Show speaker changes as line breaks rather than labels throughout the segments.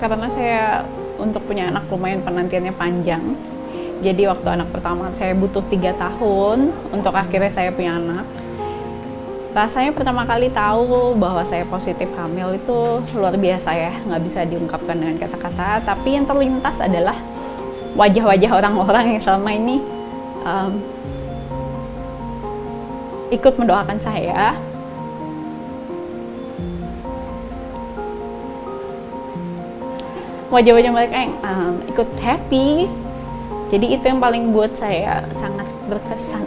Karena saya untuk punya anak lumayan penantiannya panjang. Jadi waktu anak pertama saya butuh 3 tahun untuk akhirnya saya punya anak. Rasanya pertama kali tahu bahwa saya positif hamil itu luar biasa ya, nggak bisa diungkapkan dengan kata-kata. Tapi yang terlintas adalah wajah-wajah orang-orang yang selama ini ikut mendoakan saya. Wajah-wajah mereka yang ikut happy. Jadi itu yang paling buat saya sangat berkesan.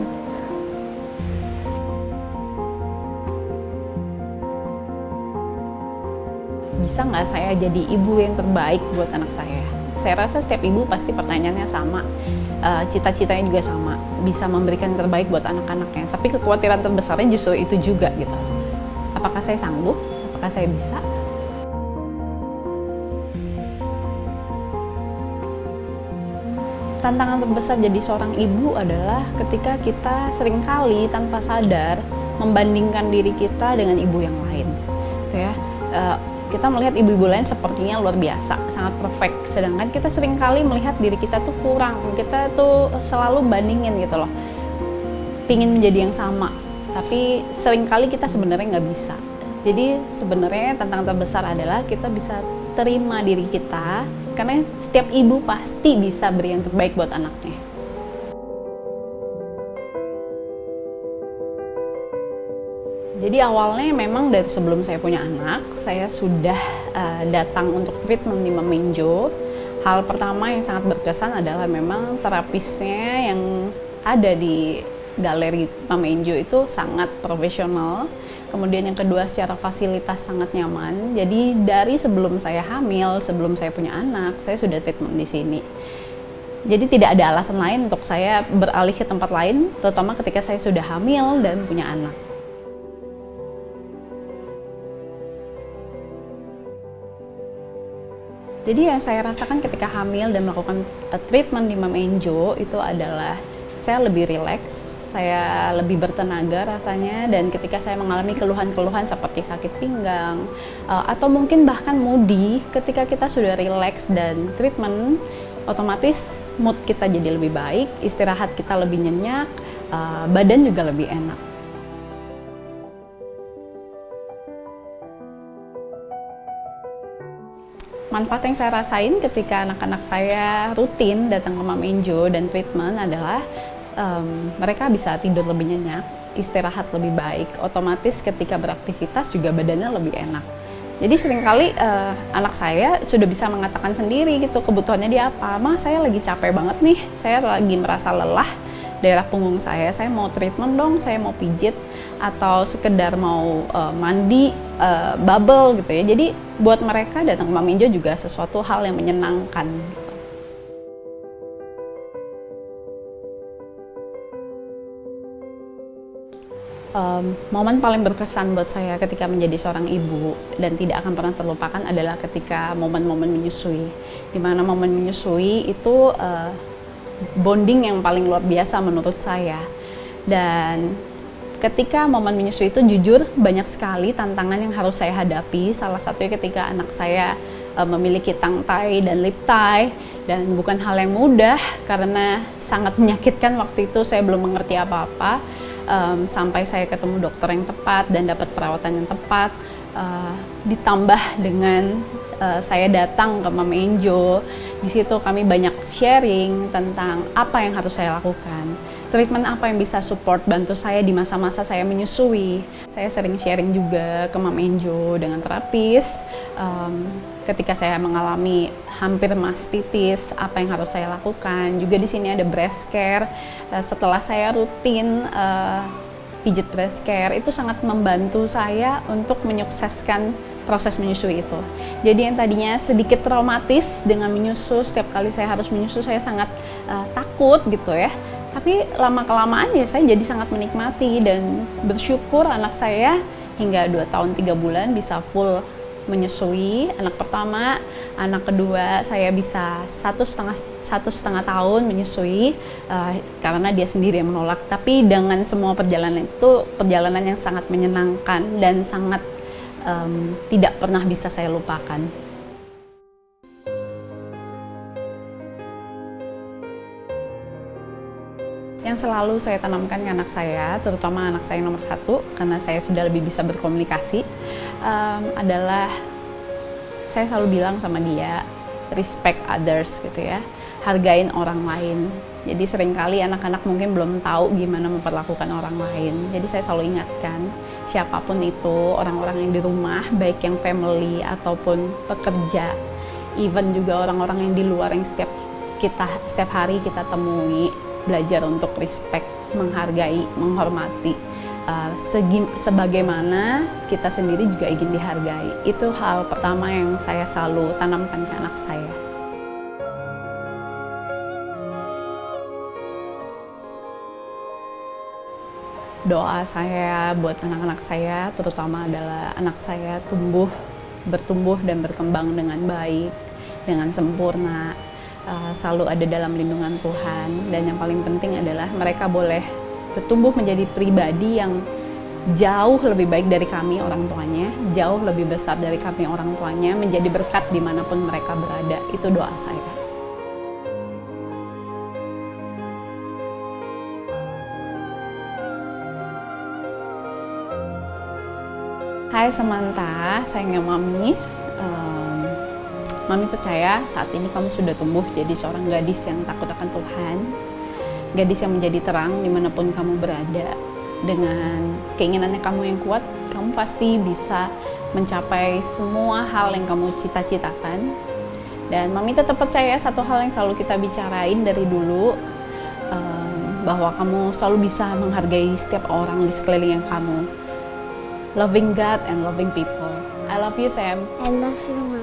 Bisa nggak saya jadi ibu yang terbaik buat anak saya? Saya rasa setiap ibu pasti pertanyaannya sama, cita-citanya juga sama, bisa memberikan yang terbaik buat anak-anaknya. Tapi kekhawatiran terbesarnya justru itu juga gitu. Apakah saya sanggup? Apakah saya bisa? Tantangan terbesar jadi seorang ibu adalah ketika kita seringkali tanpa sadar membandingkan diri kita dengan ibu yang lain. Gitu ya. Kita melihat ibu-ibu lain sepertinya luar biasa, sangat perfect. Sedangkan kita seringkali melihat diri kita tuh kurang. Kita tuh selalu bandingin gitu loh. Pingin menjadi yang sama. Tapi seringkali kita sebenarnya nggak bisa. Jadi sebenarnya tantangan terbesar adalah kita bisa terima diri kita, karena setiap ibu pasti bisa beri yang terbaik buat anaknya. Jadi awalnya memang dari sebelum saya punya anak, saya sudah datang untuk treatment di Mama Enjo. Hal pertama yang sangat berkesan adalah memang terapisnya yang ada di galeri Mama Enjo itu sangat profesional. Kemudian yang kedua, secara fasilitas sangat nyaman. Jadi dari sebelum saya hamil, sebelum saya punya anak, saya sudah treatment di sini. Jadi tidak ada alasan lain untuk saya beralih ke tempat lain, terutama ketika saya sudah hamil dan punya anak. Jadi yang saya rasakan ketika hamil dan melakukan treatment di Mama Enjo itu adalah saya lebih rileks, saya lebih bertenaga rasanya, dan ketika saya mengalami keluhan-keluhan seperti sakit pinggang atau mungkin bahkan moody, ketika kita sudah rileks dan treatment, otomatis mood kita jadi lebih baik, istirahat kita lebih nyenyak, badan juga lebih enak. Manfaat yang saya rasain ketika anak-anak saya rutin datang ke Mama Enjo dan treatment adalah mereka bisa tidur lebih nyenyak, istirahat lebih baik, otomatis ketika beraktivitas juga badannya lebih enak. Jadi seringkali anak saya sudah bisa mengatakan sendiri gitu kebutuhannya dia apa. Ma, saya lagi capek banget nih, saya lagi merasa lelah daerah punggung saya mau treatment dong, saya mau pijit, atau sekedar mau mandi, bubble gitu ya. Jadi buat mereka datang ke Mama Enjo juga sesuatu hal yang menyenangkan gitu. Momen paling berkesan buat saya ketika menjadi seorang ibu dan tidak akan pernah terlupakan adalah ketika momen-momen menyusui. Dimana momen menyusui itu bonding yang paling luar biasa menurut saya. Dan ketika momen menyusui itu jujur banyak sekali tantangan yang harus saya hadapi. Salah satunya ketika anak saya memiliki tongue tie dan lip tie, dan bukan hal yang mudah karena sangat menyakitkan. Waktu itu saya belum mengerti apa-apa. Sampai saya ketemu dokter yang tepat dan dapat perawatan yang tepat, ditambah dengan saya datang ke Mama Enjo. Di situ kami banyak sharing tentang apa yang harus saya lakukan, treatment apa yang bisa support bantu saya di masa-masa saya menyusui. Saya sering sharing juga ke Mama Enjo dengan terapis ketika saya mengalami hampir mastitis, apa yang harus saya lakukan. Juga di sini ada breast care. Setelah saya rutin pijit breast care, itu sangat membantu saya untuk menyukseskan proses menyusui itu. Jadi yang tadinya sedikit traumatis dengan menyusu, setiap kali saya harus menyusu saya sangat takut gitu ya. Tapi lama-kelamaan ya saya jadi sangat menikmati dan bersyukur anak saya hingga 2 tahun 3 bulan bisa full menyusui. Anak pertama, anak kedua saya bisa satu setengah tahun menyusui karena dia sendiri yang menolak. Tapi dengan semua perjalanan itu perjalanan yang sangat menyenangkan dan sangat tidak pernah bisa saya lupakan. Yang selalu saya tanamkan ke anak saya, terutama anak saya nomor 1, karena saya sudah lebih bisa berkomunikasi, adalah saya selalu bilang sama dia, respect others gitu ya, hargain orang lain. Jadi seringkali anak-anak mungkin belum tahu gimana memperlakukan orang lain. Jadi saya selalu ingatkan, siapapun itu, orang-orang yang di rumah, baik yang family ataupun pekerja, even juga orang-orang yang di luar yang setiap hari kita temui, belajar untuk respect, menghargai, menghormati, sebagaimana kita sendiri juga ingin dihargai. Itu hal pertama yang saya selalu tanamkan ke anak saya. Doa saya buat anak-anak saya, terutama adalah anak saya bertumbuh dan berkembang dengan baik, dengan sempurna, selalu ada dalam lindungan Tuhan, dan yang paling penting adalah mereka boleh bertumbuh menjadi pribadi yang jauh lebih baik dari kami orang tuanya, jauh lebih besar dari kami orang tuanya, menjadi berkat dimanapun mereka berada. Itu doa saya. Hai Samantha, sayangnya Mami. Mami percaya saat ini kamu sudah tumbuh jadi seorang gadis yang takut akan Tuhan, gadis yang menjadi terang dimanapun kamu berada. Dengan keinginannya kamu yang kuat, kamu pasti bisa mencapai semua hal yang kamu cita-citakan. Dan Mami tetap percaya satu hal yang selalu kita bicarain dari dulu, bahwa kamu selalu bisa menghargai setiap orang di sekeliling kamu. Loving God and loving people. I love you, Sam.
I love you,